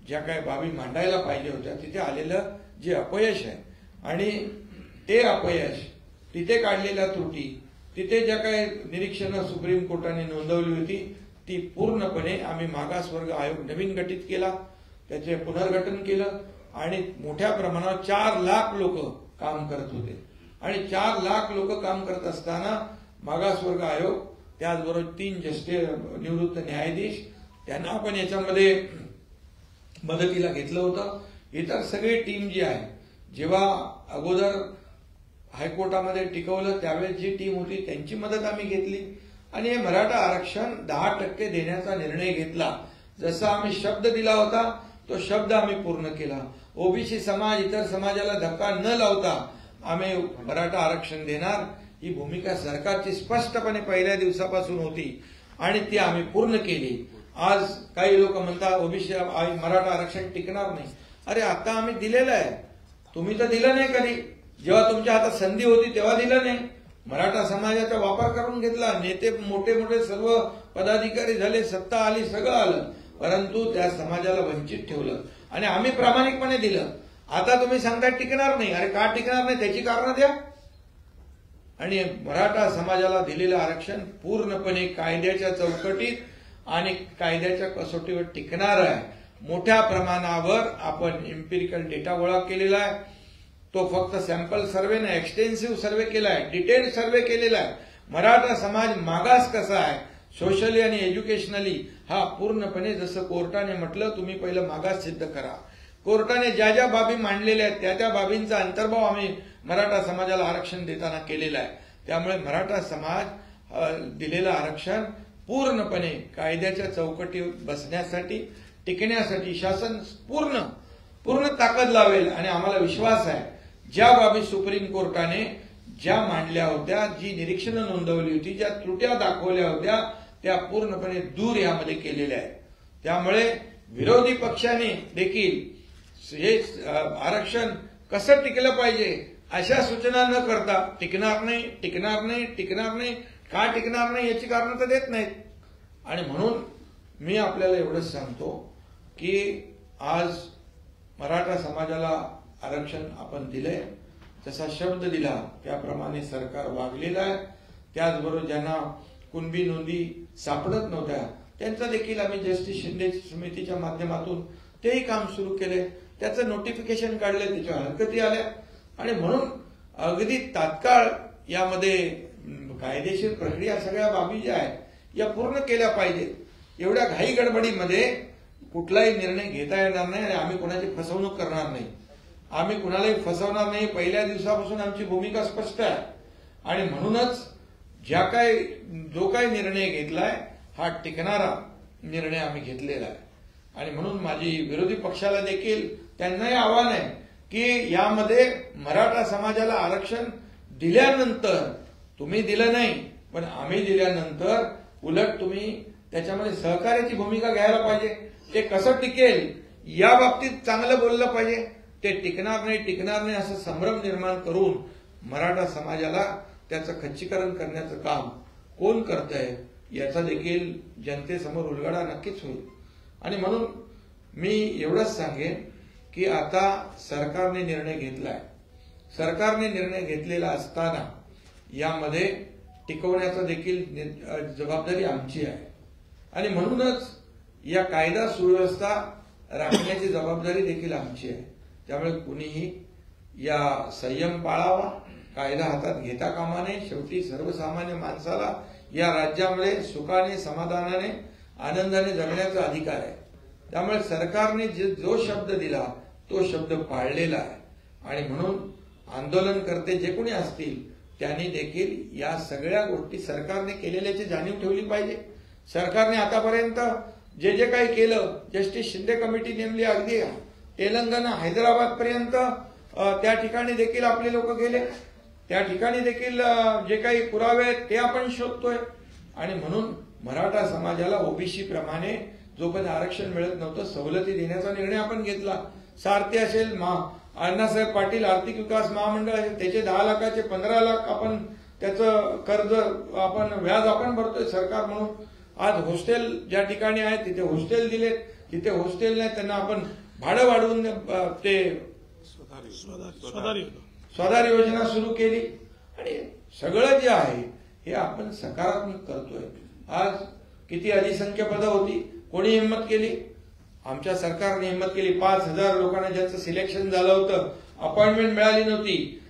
ज्या काय बाबी मांडायला पाहिजे होत्या तिथे आलेलं जे अपयश आहे आणि ते अपयश, तिथे काढलेल्या त्रुटी, तिथे ज्या काही निरीक्षणं सुप्रीम कोर्टाने नोंदवली होती ती पूर्णपणे आम्ही मागासवर्ग आयोग नवीन गठीत केला, त्याचे पुनर्गठन केलं आणि मोठ्या प्रमाणावर 4 लाख लोक काम करत होते. आणि 4 लाख लोक काम करत असताना मागासवर्ग आयोग, त्याचबरोबर 3 निवृत्त न्यायाधीश त्यांना आपण याच्यामध्ये मदतीला घेतलं होतं. इतर सगळी टीम जी आहे, जेव्हा अगोदर हायकोर्टामध्ये टिकवलं त्यावेळेस जी टीम होती त्यांची मदत आम्ही घेतली आणि हे मराठा आरक्षण 10% देण्याचा निर्णय घेतला. जसा आम्ही शब्द दिला होता तो शब्द आम्ही पूर्ण केला. ओबीसी समाज, इतर समाजाला धक्का न लावता आम्ही मराठा आरक्षण देणार ही भूमिका सरकारची स्पष्टपणे पहिल्या दिवसापासून होती आणि ती आम्ही पूर्ण केली. आज काही लोक म्हणतात ओबीसी मराठा आरक्षण टिकणार नाही. अरे आता आम्ही दिलेलं आहे, तुम्ही तर दिलं नाही कधी. जेव्हा तुमच्या हातात संधी होती तेव्हा दिलं नाही. मराठा समाजाचा वापर करून घेतला, नेते मोठे मोठे सर्व पदाधिकारी झाले, सत्ता आली, सगळं आलं, परंतु त्या समाजाला वंचित ठेवलं आणि आम्ही प्रामाणिकपणे दिलं. आता तुम्ही सांगताय टिकणार नाही. अरे का टिकणार नाही त्याची कारणं द्या. आणि मराठा समाजाला दिलेलं आरक्षण पूर्णपणे कायद्याच्या चौकटीत आणि कायद्याच्या कसोटीवर टिकणार आहे. मोठ्या प्रमाणावर आपण एम्पिरिकल डेटा गोळा केलेला आहे. तो फक्त सॅम्पल सर्व्हे नाही, एक्सटेन्सिव्ह सर्व्हे केला आहे, डिटेल सर्व्हे केलेला आहे. मराठा समाज मागास कसा आहे सोशली आणि एज्युकेशनली हा पूर्णपणे, जसं कोर्टाने म्हटलं तुम्ही पहिलं मागास सिद्ध करा. कोर्टाने ज्या ज्या बाबी मांडलेल्या आहेत त्या त्या बाबींचा अंतर्भाव आम्ही मराठा समाजाला आरक्षण देताना केलेला आहे. त्यामुळे मराठा समाज दिलेलं आरक्षण पूर्णपणे कायद्याच्या चौकटीवर बसण्यासाठी, टिकण्यासाठी शासन पूर्ण ताकद लावेल. आणि आम्हाला विश्वास आहे ज्या बाबी सुप्रीम कोर्टाने ज्या मांडल्या होत्या, जी निरीक्षणं नोंदवली होती, ज्या त्रुट्या दाखवल्या होत्या, त्या पूर्णपणे दूर यामध्ये केलेल्या आहेत. त्यामुळे विरोधी पक्षाने देखील हे आरक्षण कसं टिकलं पाहिजे अशा सूचना न करता टिकणार नाही का टिकणार नाही याची कारणं तर देत नाहीत. आणि म्हणून मी आपल्याला एवढंच सांगतो की आज मराठा समाजाला आरक्षण आपण दिलंय, जसा शब्द दिला त्याप्रमाणे सरकार वागलेलं आहे. त्याचबरोबर ज्यांना कुणबी नोंदी सापडत नव्हत्या त्यांचं देखील आम्ही जस्टिस शिंदे समितीच्या माध्यमातून तेही काम सुरू केले, त्याचं नोटिफिकेशन काढले, त्याच्या हरकती आल्या. आणि म्हणून अगदी तात्काळ यामध्ये कायदेशीर प्रक्रिया सगळ्या बाबी ज्या आहेत या पूर्ण केल्या पाहिजेत. एवढ्या घाई गडबडीमध्ये कुठलाही निर्णय घेता येणार नाही आणि आम्ही कोणाची फसवणूक करणार नाही. आम्ही कुणालाही फसवणार नाही. पहिल्या दिवसापासून आमची भूमिका स्पष्ट आहे. आणि म्हणूनच जो काही निर्णय घेतलाय हा टिकणारा निर्णय आम्ही घेतलेला आहे. आणि म्हणून माझी विरोधी पक्षाला देखील त्यांनाही आव्हान आहे की यामध्ये मराठा समाजाला आरक्षण दिल्यानंतर, तुम्ही दिलं नाही पण आम्ही दिल्यानंतर उलट तुम्ही त्याच्यामध्ये सहकार्याची भूमिका घ्यायला पाहिजे. ते कसं टिकेल या बाबतीत चांगलं बोललं पाहिजे. ते टिकणार नाही असं संभ्रम निर्माण करून मराठा समाजाला त्याचं खच्चीकरण करण्याचं काम कोण करतंय याचा देखील जनतेसमोर उलगडा नक्कीच होईल. आणि म्हणून मी एवढंच सांगेन की आता सरकारने निर्णय घेतलाय. सरकारने निर्णय घेतलेला असताना यामध्ये टिकवण्याचा देखील जबाबदारी आमची आहे. आणि म्हणूनच या कायदा सुव्यवस्था राखण्याची जबाबदारी देखील आमची आहे. त्यामुळे कुणीही या संयम पाळावा, कायदा हातात घेता कामा नये. शेवटी सर्वसामान्य माणसाला या राज्यामध्ये सुखाने, समाधानाने, आनंदाने जगण्याचा अधिकार आहे. त्यामुळे सरकारने जो शब्द दिला तो शब्द पाळलेला आहे. आणि म्हणून आंदोलनकर्ते जे कोणी असतील त्यांनी देखील या सगळ्या गोष्टी सरकारने केलेल्याची जाणीव ठेवली पाहिजे. सरकारने आतापर्यंत जे काही केलं, जस्टिस शिंदे कमिटी नेमली, अगदी तेलंगणा, हैदराबाद पर्यंत त्या ठिकाणी देखील आपले लोक गेले. त्या ठिकाणी देखील जे काही पुरावे आहेत ते आपण शोधतोय. आणि म्हणून मराठा समाजाला ओबीसी प्रमाणे जोपर्यंत आरक्षण मिळत नव्हतं सवलती देण्याचा निर्णय आपण घेतला. सारथी असेल, अण्णासाहेब पाटील आर्थिक विकास महामंडळ असेल, त्याचे 10 लाखाचे 15 लाख आपण त्याचं कर्ज आपण व्याज आपण भरतोय सरकार म्हणून. आज हॉस्टेल ज्या ठिकाणी आहे तिथे हॉस्टेल दिलेत, जिथे हॉस्टेल नाही त्यांना आपण भाडं वाढवून ते स्वधार योजना सुरू केली. आणि सगळं जे आहे हे आपण सकारात्मक करतोय. आज किती अधिसंख्य पदं होती, कोणी हिंमत केली? आमच्या सरकारने हिंमत केली. 5,000 लोकांना ज्यांचं सिलेक्शन झालं होतं, अपॉइंटमेंट मिळाली नव्हती,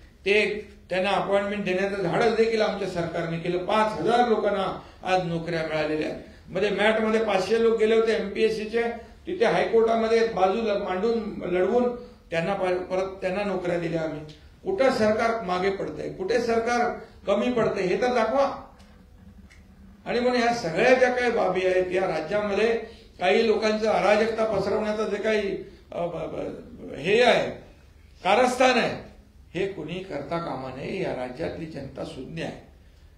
त्यांना अपॉइंटमेंट देण्याचं धाडस देखील आमच्या सरकारने केलं. 5,000 लोकांना आज नोकऱ्या मिळालेल्या आहेत. मध्ये मॅटमध्ये 500 लोक गेले होते एमपीएससीचे, तिथे हायकोर्टामध्ये बाजू मांडून लढवून त्यांना नोकऱ्या दिल्या आम्ही. कुठं सरकार मागे पडतंय, कुठे सरकार कमी पडतंय हे तर दाखवा. आणि म्हणून ह्या सगळ्या ज्या काही बाबी आहेत या राज्यामध्ये काही लोकांचं अराजकता पसरवण्याचं जे काही हे आहे, कारस्थान आहे, हे कुणी करता कामा नये. या राज्यातली जनता सुज्ञ आहे,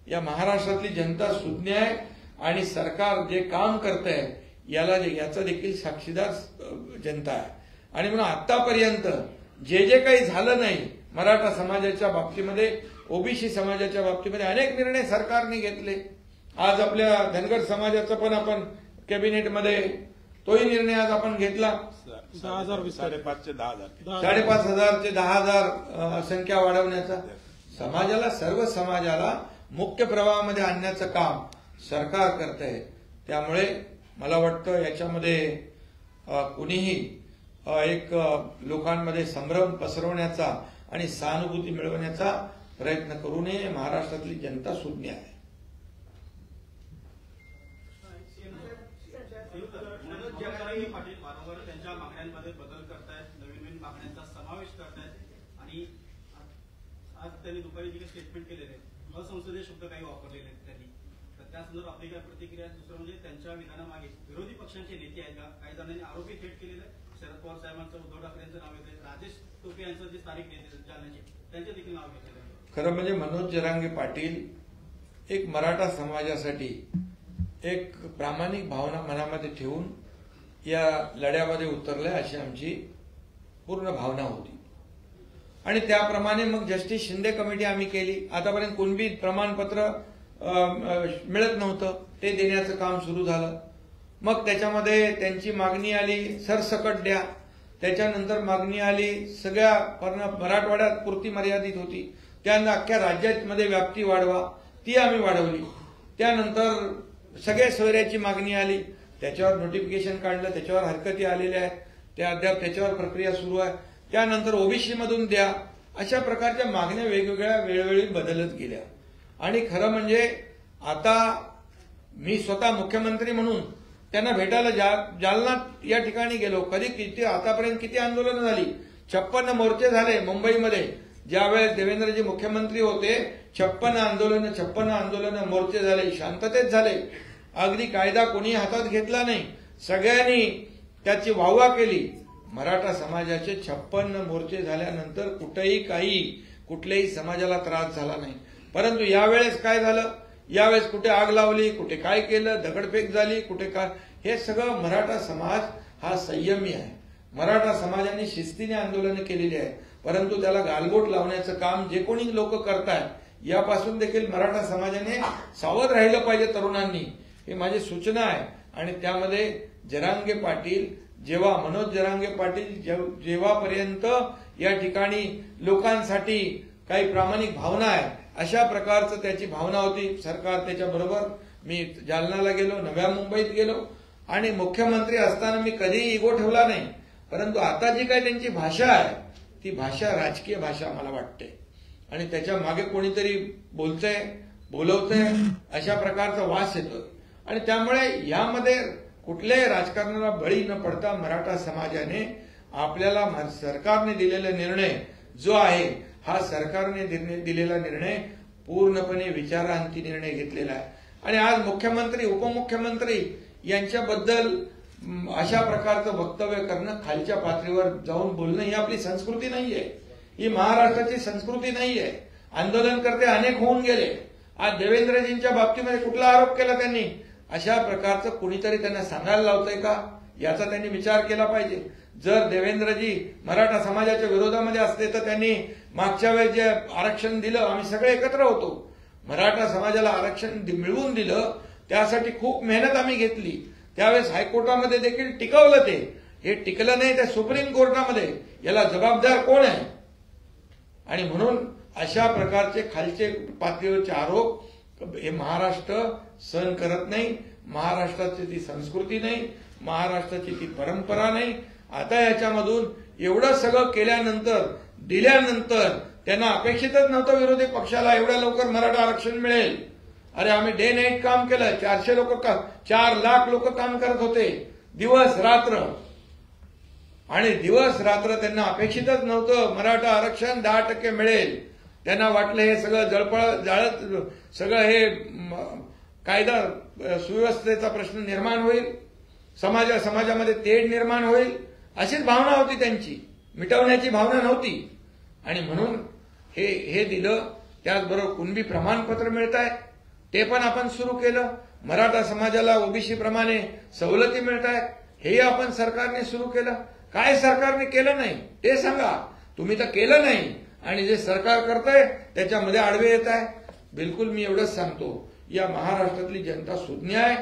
या महाराष्ट्रातली जनता सुज्ञ आहे. आणि सरकार जे काम करतंय याचा देखील साक्षीदार जनता आहे. आणि म्हणून आतापर्यंत जे काही झालं नाही मराठा समाजाच्या बाबतीमध्ये, ओबीसी समाजाच्या बाबतीमध्ये अनेक निर्णय सरकारने घेतले. आज आपल्या धनगर समाजाचा पण आपण कॅबिनेटमध्ये तोही निर्णय आज आपण घेतला. 5,500 ते 10,000 संख्या वाढवण्याचा. समाजाला, सर्व समाजाला मुख्य प्रवाहामध्ये आणण्याचं काम सरकार करत आहे. त्यामुळे मला वाटतं याच्यामध्ये कुणीही एक लोकांमध्ये संभ्रम पसरवण्याचा आणि सहानुभूती मिळवण्याचा प्रयत्न करू नये. महाराष्ट्रातली जनता सुज्ञ आहे. पाटील वारंवार त्यांच्या मागण्यांमध्ये बदल करतायत, नवीन मागण्यांचा समावेश करतायत आणि आज त्यांनी दुपारी जे स्टेटमेंट केलेले आहेत असंसदीय शब्द काही वापरलेले आहेत त्यांनी, तर त्या संदर्भात आपली काय प्रतिक्रिया? दुसरं म्हणजे त्यांच्या विधानामागे विरोधी पक्षांचे नेते आहेत का? काही जणांनी आरोपी थेट केलेले आहेत. शरद पवार साहेबांचं, उद्धव ठाकरेंचं नाव येते, राजेश टोपे यांचं जे स्थानिक नेते जालन्याचे त्यांचे देखील नाव घेतलेलं आहे. खरं म्हणजे मनोज जरांगे पाटील एक मराठा समाजासाठी एक प्रामाणिक भावना मनामध्ये ठेवून या लढ्यामध्ये उतरले अशी आमची पूर्ण भावना होती आणि त्याप्रमाणे मग जस्टिस शिंदे कमिटी आम्ही केली. आतापर्यंत कोणबी प्रमाणपत्र मिळत नव्हतं, ते देण्याचं काम सुरू झालं. मग त्याच्यामध्ये त्यांची मागणी आली सरसकट द्या. त्याच्यानंतर मागणी आली सगळ्या मराठवाड्यात पुरती मर्यादित होती, त्यांना अख्ख्या राज्यामध्ये व्याप्ती वाढवा, ती आम्ही वाढवली. त्यानंतर सगळ्या सोयऱ्याची मागणी आली, त्याच्यावर नोटिफिकेशन काढलं, त्याच्यावर हरकती आलेल्या आहेत, त्या अद्याप त्याच्यावर प्रक्रिया सुरू आहे. त्यानंतर ओबीसी मधून द्या. अशा प्रकारच्या मागण्या वेगवेगळ्या वेळोवेळी बदलत गेल्या आणि खरं म्हणजे आता मी स्वतः मुख्यमंत्री म्हणून त्यांना भेटायला जालना या ठिकाणी गेलो. किती आतापर्यंत किती आंदोलनं झाली, 56 मोर्चे झाले मुंबईमध्ये. ज्यावेळेस देवेंद्रजी मुख्यमंत्री होते 56 आंदोलनं मोर्चे झाले, शांततेत झाले. अगदी कायदा कोणी हातात घेतला नाही, सगळ्यांनी त्याची वाहवा केली. मराठा समाजाचे 56 मोर्चे झाल्यानंतर कुठल्याही समाजाला त्रास झाला नाही. परंतु यावेळेस काय झालं, यावेळेस कुठे आग लावली, कुठे काय केलं, दगडफेक झाली, कुठे काय, हे सगळं मराठा समाज हा संयमी आहे. मराठा समाजाने शिस्तीने आंदोलनं केलेली आहे, परंतु त्याला गालबोट लावण्याचं काम जे कोणी लोक करतायत यापासून देखील मराठा समाजाने सावध राहिलं पाहिजे तरुणांनी. हे माझी सूचना आहे. आणि त्यामध्ये जरांगे पाटील मनोज जरांगे पाटील जेव्हापर्यंत या ठिकाणी लोकांसाठी काही प्रामाणिक भावना आहे अशा प्रकारचं त्याची भावना होती. सरकार त्याच्याबरोबर मी जालनाला गेलो, नव्या मुंबईत गेलो आणि मुख्यमंत्री असताना मी कधीही इगो ठेवला नाही. परंतु आता जी काही त्यांची भाषा आहे ती भाषा राजकीय भाषा मला वाटते आणि त्याच्या मागे कोणीतरी बोलवतंय अशा प्रकारचा वास येतोय. आणि त्यामुळे यामध्ये कुठल्याही राजकारणाला बळी न पडता मराठा समाजाने आपल्याला सरकारने दिलेला निर्णय जो आहे हा सरकारने दिलेला निर्णय पूर्णपणे विचारांती निर्णय घेतलेला आहे. आणि आज मुख्यमंत्री उपमुख्यमंत्री यांच्याबद्दल अशा प्रकारचं वक्तव्य करणं, खालच्या पातळीवर जाऊन बोलणं ही आपली संस्कृती नाहीये, ही महाराष्ट्राची संस्कृती नाहीये. आंदोलनकर्ते अनेक होऊन गेले. आज देवेंद्रजींच्या बाबतीमध्ये कुठला आरोप केला त्यांनी, अशा प्रकारचं कुणीतरी त्यांना सांगायला लावतंय का याचा त्यांनी विचार केला पाहिजे. जर देवेंद्रजी मराठा समाजाच्या विरोधामध्ये असते तर त्यांनी मागच्या वेळेस जे आरक्षण दिलं, आम्ही सगळे एकत्र होतो, मराठा समाजाला आरक्षण मिळवून दिलं, त्यासाठी खूप मेहनत आम्ही घेतली. त्यावेळेस हायकोर्टामध्ये देखील टिकवलं, हे टिकलं नाही त्या सुप्रीम कोर्टामध्ये. याला जबाबदार कोण आहे? आणि म्हणून अशा प्रकारचे खालचे पातळीवरचे आरोप हे महाराष्ट्र सहन करत नाही. महाराष्ट्राची ती संस्कृती नाही, महाराष्ट्राची ती परंपरा नाही. आता याच्यामधून एवढं सगळं केल्यानंतर दिल्यानंतर त्यांना अपेक्षितच नव्हतं विरोधी पक्षाला एवढ्या लवकर मराठा आरक्षण मिळेल. अरे आम्ही डे नाईट काम केलं, 4 लाख लोक काम करत होते दिवस रात्र, आणि दिवस रात्र त्यांना अपेक्षितच नव्हतं मराठा आरक्षण 10% मिळेल. त्यांना वाटलं हे सगळं जाळत सगळं हे कायदा सुव्यवस्थेचा प्रश्न निर्माण होईल, समाजामध्ये तेढ निर्माण होईल, अशीच भावना होती त्यांची, मिटवण्याची भावना नव्हती. आणि म्हणून हे दिलं. त्याचबरोबर कुणबी प्रमाणपत्र मिळत आहे ते पण आपण सुरू केलं. मराठा समाजाला ओबीसी प्रमाणे सवलती मिळत आहेत हेही आपण सरकारने सुरू केलं. काय सरकारने केलं नाही ते सांगा. तुम्ही तर केलं नाही आणि जे सरकार करतंय त्याच्यामध्ये आडवे येत आहे. बिलकुल मी एवढंच सांगतो, या महाराष्ट्रातली जनता सुज्ञ आहे.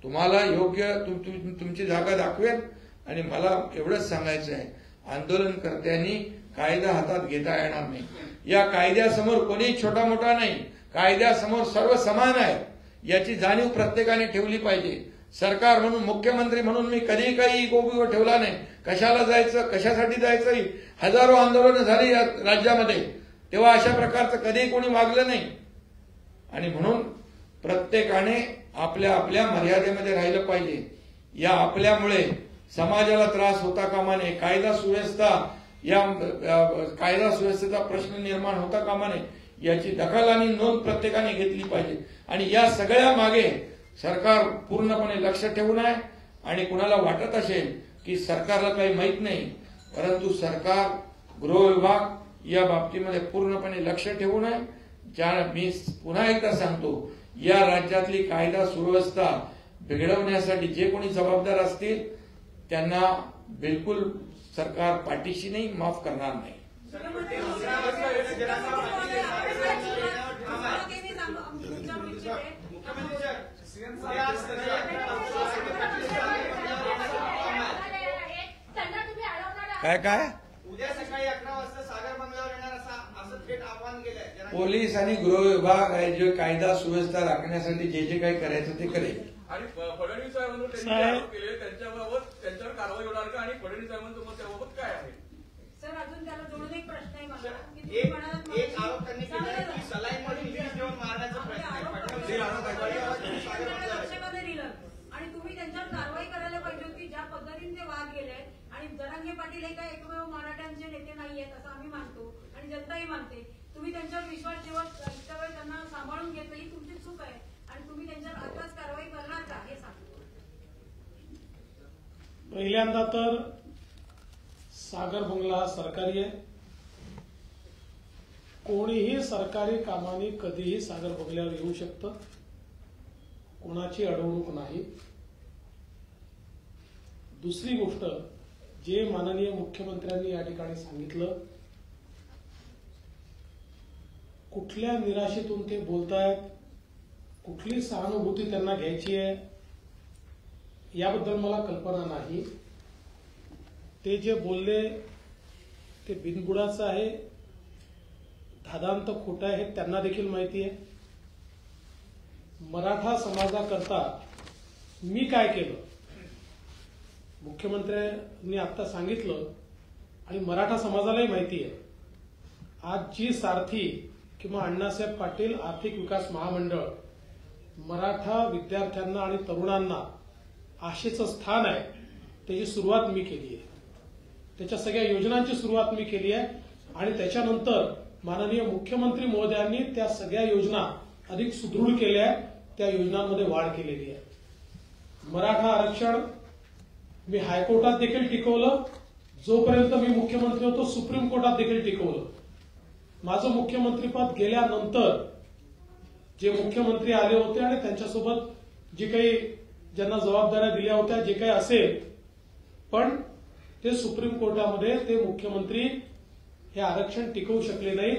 तुम्हाला योग्य तुमची जागा दाखवेल. आणि मला एवढंच सांगायचं आहे, आंदोलनकर्त्यांनी कायदा हातात घेता येणार नाही. या कायद्यासमोर कोणी छोटा मोठा नाही, कायद्यासमोर सर्व समान आहे याची जाणीव प्रत्येकाने ठेवली पाहिजे. सरकार म्हणून, मुख्यमंत्री म्हणून मी कधी काही इगो ठेवला नाही. कशाला जायचं, कशासाठी जायचं, हजारो आंदोलनं झाली या राज्यामध्ये, तेव्हा अशा प्रकारचं कधी कोणी वागलं नाही. आणि म्हणून प्रत्येकाने आपल्या आपल्या मर्यादेमध्ये राहिलं पाहिजे. या आपल्यामुळे समाजाला त्रास होता कामा नये, कायदा सुव्यवस्थेचा प्रश्न निर्माण होता कामा नये, याची दखल आणि नोंद प्रत्येकाने घेतली पाहिजे. आणि या सगळ्या मागे सरकार पूर्णपणे लक्ष ठेवून आहे. आणि कुणाला वाटत असेल की सरकारला काही माहीत नाही, परंतु सरकार, गृह विभाग या बाबतीमध्ये पूर्णपणे लक्ष ठेवून आहे. मी पुन्हा एकदा सांगतो, या राज्यातली कायदा सुव्यवस्था बिघडवण्यासाठी जे कोणी जबाबदार असतील त्यांना बिलकुल सरकार पाठीशी नाही, माफ करणार नाही. काय काय उद्या सकाळी 11 वाजता सागर बंगल्यावर येणार असं थेट आवाहन केलंय. पोलीस आणि गृह विभाग आहे जे कायदा सुव्यवस्था राखण्यासाठी जे जे काही करायचं ते करेल. आणि फडणवीस साहेबांवर त्यांनी आरोप केले, त्यांच्यावर कारवाई होणार का? आणि फडणवीस साहेबांचं मत त्याबाबत काय आहे? सर, अजून त्याला जोडून एक प्रश्न आहे मला की तुम्ही एक म्हणालात आरोप त्यांनी केला की सलाईनमध्ये इंजेक्शन देऊन मारण्याचा प्रयत्न आहे. लक्षामध्ये दिलं आणि तुम्ही त्यांच्यावर कारवाई करायला पाहिजे होती. ज्या पद्धतीने ते वाद गेले आणि जरांगे पाटील हे काय एकमेव मराठ्यांचे नेते नाहीयेत असं आम्ही मानतो आणि जनताही मानते. तुम्ही त्यांच्यावर विश्वास ठेवत इतक्या वेळ त्यांना सांभाळून घेतलं, ही तुमची चूक आहे. आणि तुम्ही त्यांच्यावर आताच कारवाई करणार का हे सांगतो. पहिल्यांदा तर सागर बंगला हा सरकारी आहे. कोणीही सरकारी कामाने कधीही सागर बंगल्यावर येऊ शकतं, कोणाची अडवणूक नाही. दुसरी गोष्ट, जे माननीय मुख्यमंत्र्यांनी या ठिकाणी सांगितलं, कुठल्या निराशेतून ते बोलतायत, कुठली सहानुभूती त्यांना घ्यायची आहे याबद्दल मला कल्पना नाही. ते जे बोलले ते बिनबुडाचं आहे, धादांत खोटं आहे हे त्यांना देखील माहिती आहे. मराठा समाजाकरता मी काय केलं, मुख्यमंत्र्यांनी आता सांगितलं आणि मराठा समाजालाही माहिती आहे. आज जी सारथी किंवा अण्णासाहेब पाटील आर्थिक विकास महामंडळ मराठा विद्यार्थ्यांना आणि तरुणांना आशेचं स्थान आहे, त्याची सुरुवात मी केली आहे. त्याच्या सगळ्या योजनांची सुरुवात मी केली आहे आणि त्याच्यानंतर माननीय मुख्यमंत्री महोदयांनी त्या सगळ्या योजना अधिक सुदृढ केल्या आहेत, त्या योजनांमध्ये वाढ केलेली आहे. मराठा आरक्षण मी हायकोर्टात देखील टिकवलं, जोपर्यंत मी मुख्यमंत्री होतो सुप्रीम कोर्टात देखील टिकवलं. माझं मुख्यमंत्रीपद गेल्यानंतर जे मुख्यमंत्री आले होते आणि त्यांच्यासोबत जे काही ज्यांना जबाबदाऱ्या दिल्या होत्या, जे काही असेल, पण ते सुप्रीम कोर्टामध्ये ते मुख्यमंत्री हे आरक्षण टिकवू शकले नाही,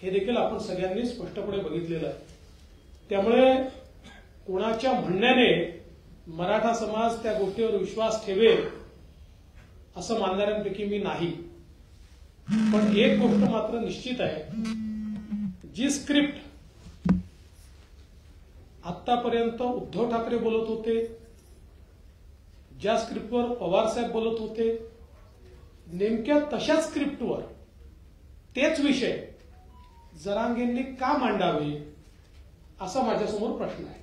हे देखील आपण सगळ्यांनी स्पष्टपणे बघितलेलं आहे. त्यामुळे कोणाच्या म्हणण्याने मराठा समाज त्या गोष्टीवर विश्वास ठेवेल असं मानणाऱ्यांपैकी मी नाही. पण एक गोष्ट मात्र निश्चित आहे, जी स्क्रिप्ट आतापर्यंत उद्धव ठाकरे बोलत होते, ज्या स्क्रिप्टवर पवार साहेब बोलत होते, नेमक्या तशाच स्क्रिप्टवर तेच विषय जरांगेंनी का मांडावे असा माझ्यासमोर प्रश्न आहे.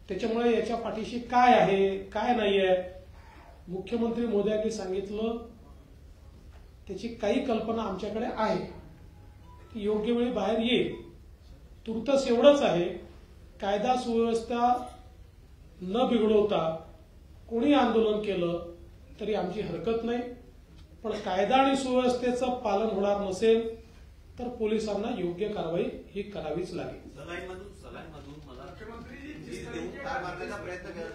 त्याच्यामुळे याच्या पाठीशी काय आहे, काय नाही आहे, मुख्यमंत्री महोदयांनी सांगितलं त्याची काही कल्पना आमच्याकडे आहे, ती योग्य वेळी बाहेर येईल. तुर्तस एवढंच आहे, कायदा सुव्यवस्था न बिघडवता कोणी आंदोलन केलं तरी आमची हरकत नाही. पण कायदा आणि सुव्यवस्थेचं पालन होणार नसेल तर पोलिसांना योग्य कारवाई ही करावीच लागेल. सलाईनमधून मला देऊन कार मारण्याचा प्रयत्न केला.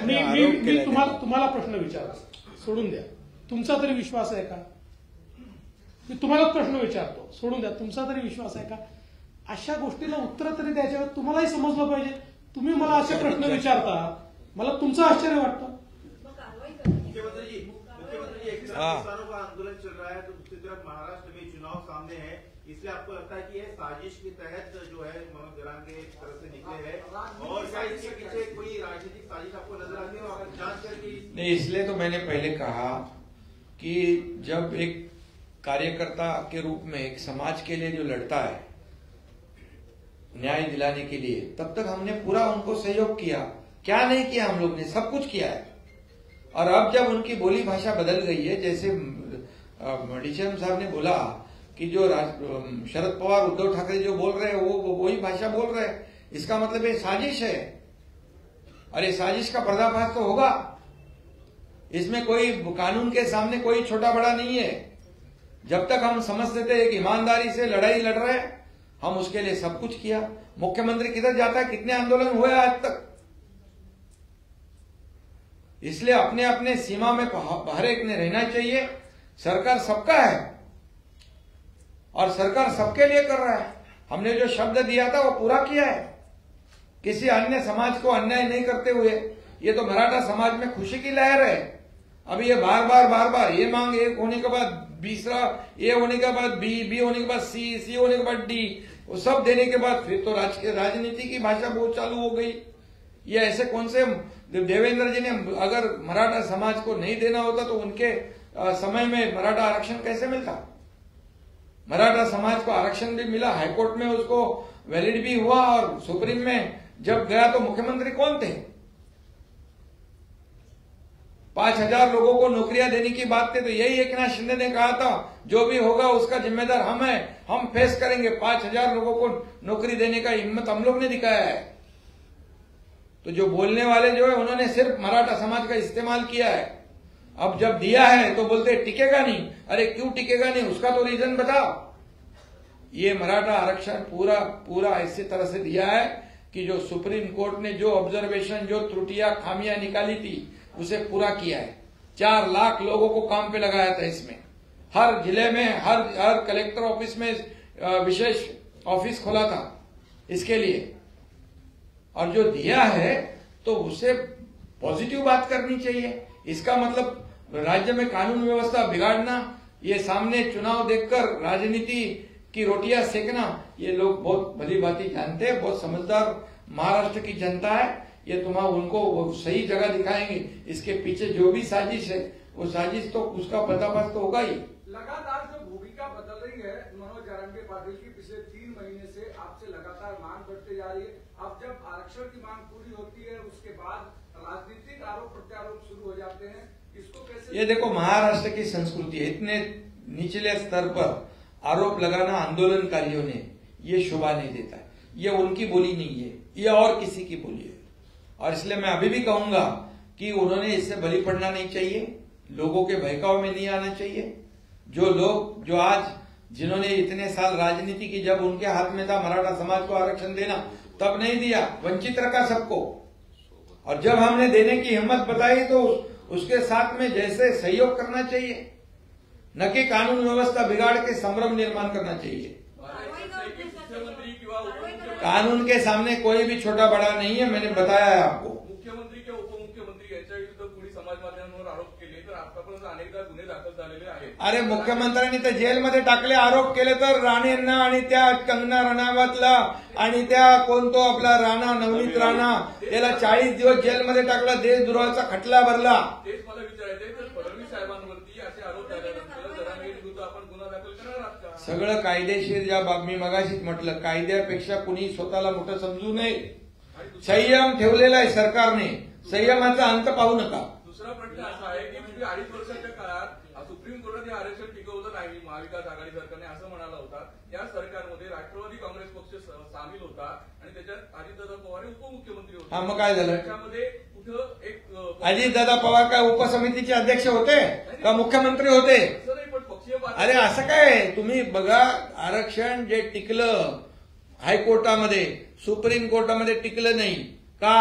मी तुम्हाला प्रश्न विचारतो, सोडून द्या. तुमचा तरी विश्वास आहे का? मी तुम्हाला प्रश्न विचारतो, सोडून द्या. तुमचा तरी विश्वास आहे का? अशा गोष्टीला उत्तर तरी द्यायच्या, तुम्हालाही समजलं पाहिजे. तुम्ही मला असे प्रश्न विचारता, मला तुमचं आश्चर्य वाटतं. हाँ। किसानों का आंदोलन चल रहा है तो दूसरी तरफ महाराष्ट्र में चुनाव सामने है, इसलिए आपको लगता है कि ये साजिश के तहत जो है मनोज जरांगे के तरफ से निकले हैं और क्या इसके पीछे कोई राजनीतिक साजिश आपको नजर आती है और जांच करके? नहीं, इसलिए तो मैंने पहले कहा कि जब एक कार्यकर्ता के रूप में एक समाज के लिए जो लड़ता है न्याय दिलाने के लिए, तब तक हमने पूरा उनको सहयोग किया। क्या नहीं किया, हम लोग ने सब कुछ किया है। और अब जब उनकी बोली भाषा बदल गई है, जैसे डीसीएम साहब ने बोला कि जो शरद पवार उद्धव ठाकरे जो बोल रहे हैं वो वही भाषा बोल रहे हैं, इसका मतलब ये साजिश है। और ये साजिश का पर्दाफाश तो होगा। इसमें कोई कानून के सामने कोई छोटा बड़ा नहीं है। जब तक हम समझते थे एक ईमानदारी से लड़ाई लड़ रहे हैं, हम उसके लिए सब कुछ किया। मुख्यमंत्री किधर जाता है, कितने आंदोलन हुए आज तक। इसलिए अपने अपने सीमा में हर एक ने रहना चाहिए। सरकार सबका है और सरकार सबके लिए कर रहा है। हमने जो शब्द दिया था वो पूरा किया है, किसी अन्य समाज को अन्याय नहीं करते हुए। ये तो मराठा समाज में खुशी की लहर है। अभी ये बार बार ये मांग एक होने के बाद दूसरा, ए होने के बाद बी होने के बाद सी होने के बाद डी, वो सब देने के बाद फिर तो राजनीति की भाषा बहुत चालू हो गई। ये ऐसे कौन से देवेंद्र जी ने अगर मराठा समाज को नहीं देना होता तो उनके समय में मराठा आरक्षण कैसे मिलता? मराठा समाज को आरक्षण भी मिला, हाईकोर्ट में उसको वैलिड भी हुआ और सुप्रीम में जब गया तो मुख्यमंत्री कौन थे? 5,000 लोगों को नौकरियां देने की बात थी तो यही एकनाथ शिंदे ने कहा था जो भी होगा उसका जिम्मेदार हम है, हम फेस करेंगे। 5,000 लोगों को नौकरी देने का हिम्मत हम लोग ने दिखाया है। तो जो बोलने वाले जो है उन्होंने सिर्फ मराठा समाज का इस्तेमाल किया है। अब जब दिया है तो बोलते टिकेगा नहीं। अरे क्यों टिकेगा नहीं, उसका तो रीजन बताओ। ये मराठा आरक्षण पूरा ऐसी तरह से दिया है कि जो सुप्रीम कोर्ट ने जो ऑब्जर्वेशन, जो त्रुटियां खामियां निकाली थी उसे पूरा किया है। 4 लाख लोगों को काम पे लगाया था इसमें। हर जिले में हर कलेक्टर ऑफिस में विशेष ऑफिस खोला था इसके लिए। और जो दिया है तो उसे पॉजिटिव बात करनी चाहिए। इसका मतलब राज्य में कानून व्यवस्था बिगाड़ना, ये सामने चुनाव देखकर राजनीति की रोटियां सेकना, ये लोग बहुत भली भांति जानते हैं। बहुत समझदार महाराष्ट्र की जनता है। ये उनको सही जगह दिखाएंगे। इसके पीछे जो भी साजिश है वो साजिश तो उसका पर्दाफाश तो होगा ही। लगातार जो भूमिका बदल रही है मनोज जरांगे पाटिल की, पिछले 3 महीने से आपसे लगातार मांग बढ़ती जा रही है। अब जब आरक्षण की मांग पूरी होती है उसके बाद राजनीतिक आरोप प्रत्यारोप शुरू हो जाते हैं, इसको कैसे? ये देखो महाराष्ट्र की संस्कृति है। इतने निचले स्तर पर आरोप लगाना आंदोलनकारियों ने ये शोभा नहीं देता है। ये उनकी बोली नहीं है, ये और किसी की बोली है। और इसलिए मैं अभी भी कहूंगा कि उन्होंने इससे बलि पड़ना नहीं चाहिए, लोगों के बहकाव में नहीं आना चाहिए। जो लोग जो आज जिन्होंने इतने साल राजनीति की, जब उनके हाथ में था मराठा समाज को आरक्षण देना, तब नहीं दिया, वंचित रखा सबको। और जब हमने देने की हिम्मत बताई तो उसके साथ में जैसे सहयोग करना चाहिए, न कि कानून व्यवस्था बिगाड़ के संभ्रम निर्माण करना चाहिए। कानून के सामने कोई भी छोटा बड़ा नहीं है, मैंने बताया है आपको। मुख्यमंत्री किंवा उपमुख्यमंत्री यांच्या विरुद्ध कोणी समाज माध्यमांवर आरोप केले तर आतापर्यंत अनेकदा गुन्हे दाखल झालेले आहेत। अरे मुख्यमंत्र्यांनी तर जेलमध्ये टाकले, आरोप केले तर राणेंना आणि त्या कंगना रणावतला आणि त्या कोण तो आपला राणा नवनीत राणा त्याला 40 दिवस जेलमध्ये टाकला, देशद्रोहाचा खटला भरला। तेच मला विचारायचंय, तर फडणवीस साहेबांवरती असे आरोप झाल्यानंतर जरांगे विरुद्ध आपण गुन्हा दाखल करणार आहात का? सगळं कायदेशीर, ज्या मी मगाशीच म्हटलं, कायद्यापेक्षा कुणी स्वतःला मोठं समजू नये। संयम ठेवलेला आहे सरकारने, संयमाचा अंत पाहू नका। दुसरा प्रश्न असा आहे की 2.5 वर्षाच्या काळात सुप्रीम कोर्टाने आरक्षण टिकवलं नाही, महाविकास आघाडी सरकारने असं म्हणाला होता। त्या सरकारमध्ये राष्ट्रवादी काँग्रेस पक्ष सामील होता आणि त्याच्यात अजितदादा पवार उपमुख्यमंत्री होते। हा, मग काय झालं? त्याच्यामध्ये कुठं एक अजितदादा पवार काय उपसमितीचे अध्यक्ष होते का मुख्यमंत्री होते? असं नाही, पण पक्षीय अरे असं काय, तुम्ही बघा, आरक्षण जे टिकलं हायकोर्टामध्ये, सुप्रीम कोर्टामध्ये टिकलं नाही का?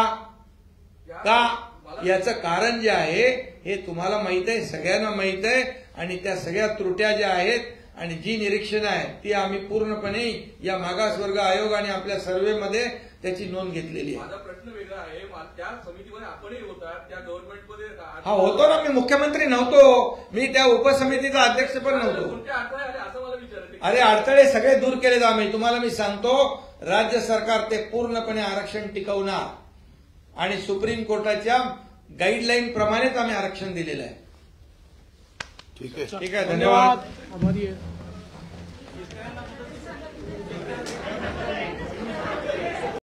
याचं कारण जे आहे हे तुम्हाला माहित आहे, सगळ्यांना माहित आहे। आणि त्या सगळ्या त्रुट्या ज्या आहेत आणि जी निरीक्षण आहे ती आम्ही पूर्णपणे या मागासवर्ग आयोग आणि आपल्या सर्व्हेमध्ये त्याची नोंद घेतलेली आहे। माझा प्रश्न वेगळा आहे, त्या समितीमध्ये आपणही होता, त्या गव्हर्नमेंटमध्ये हा होतो ना, मी मुख्यमंत्री नव्हतो, मी त्या उपसमितीचा अध्यक्ष पण नव्हतो. कोणते अडथळे आले असं मला विचारायचं. अरे अडथळे सगळे दूर केले जावे. तुम्हाला मी सांगतो, राज्य सरकार ते पूर्णपणे आरक्षण टिकवणार आणि सुप्रीम कोर्टाच्या गाईडलाईन प्रमाणेच आम्ही आरक्षण दिलेलं आहे. ठीक आहे. ठीक आहे, धन्यवाद. आभारी आहे.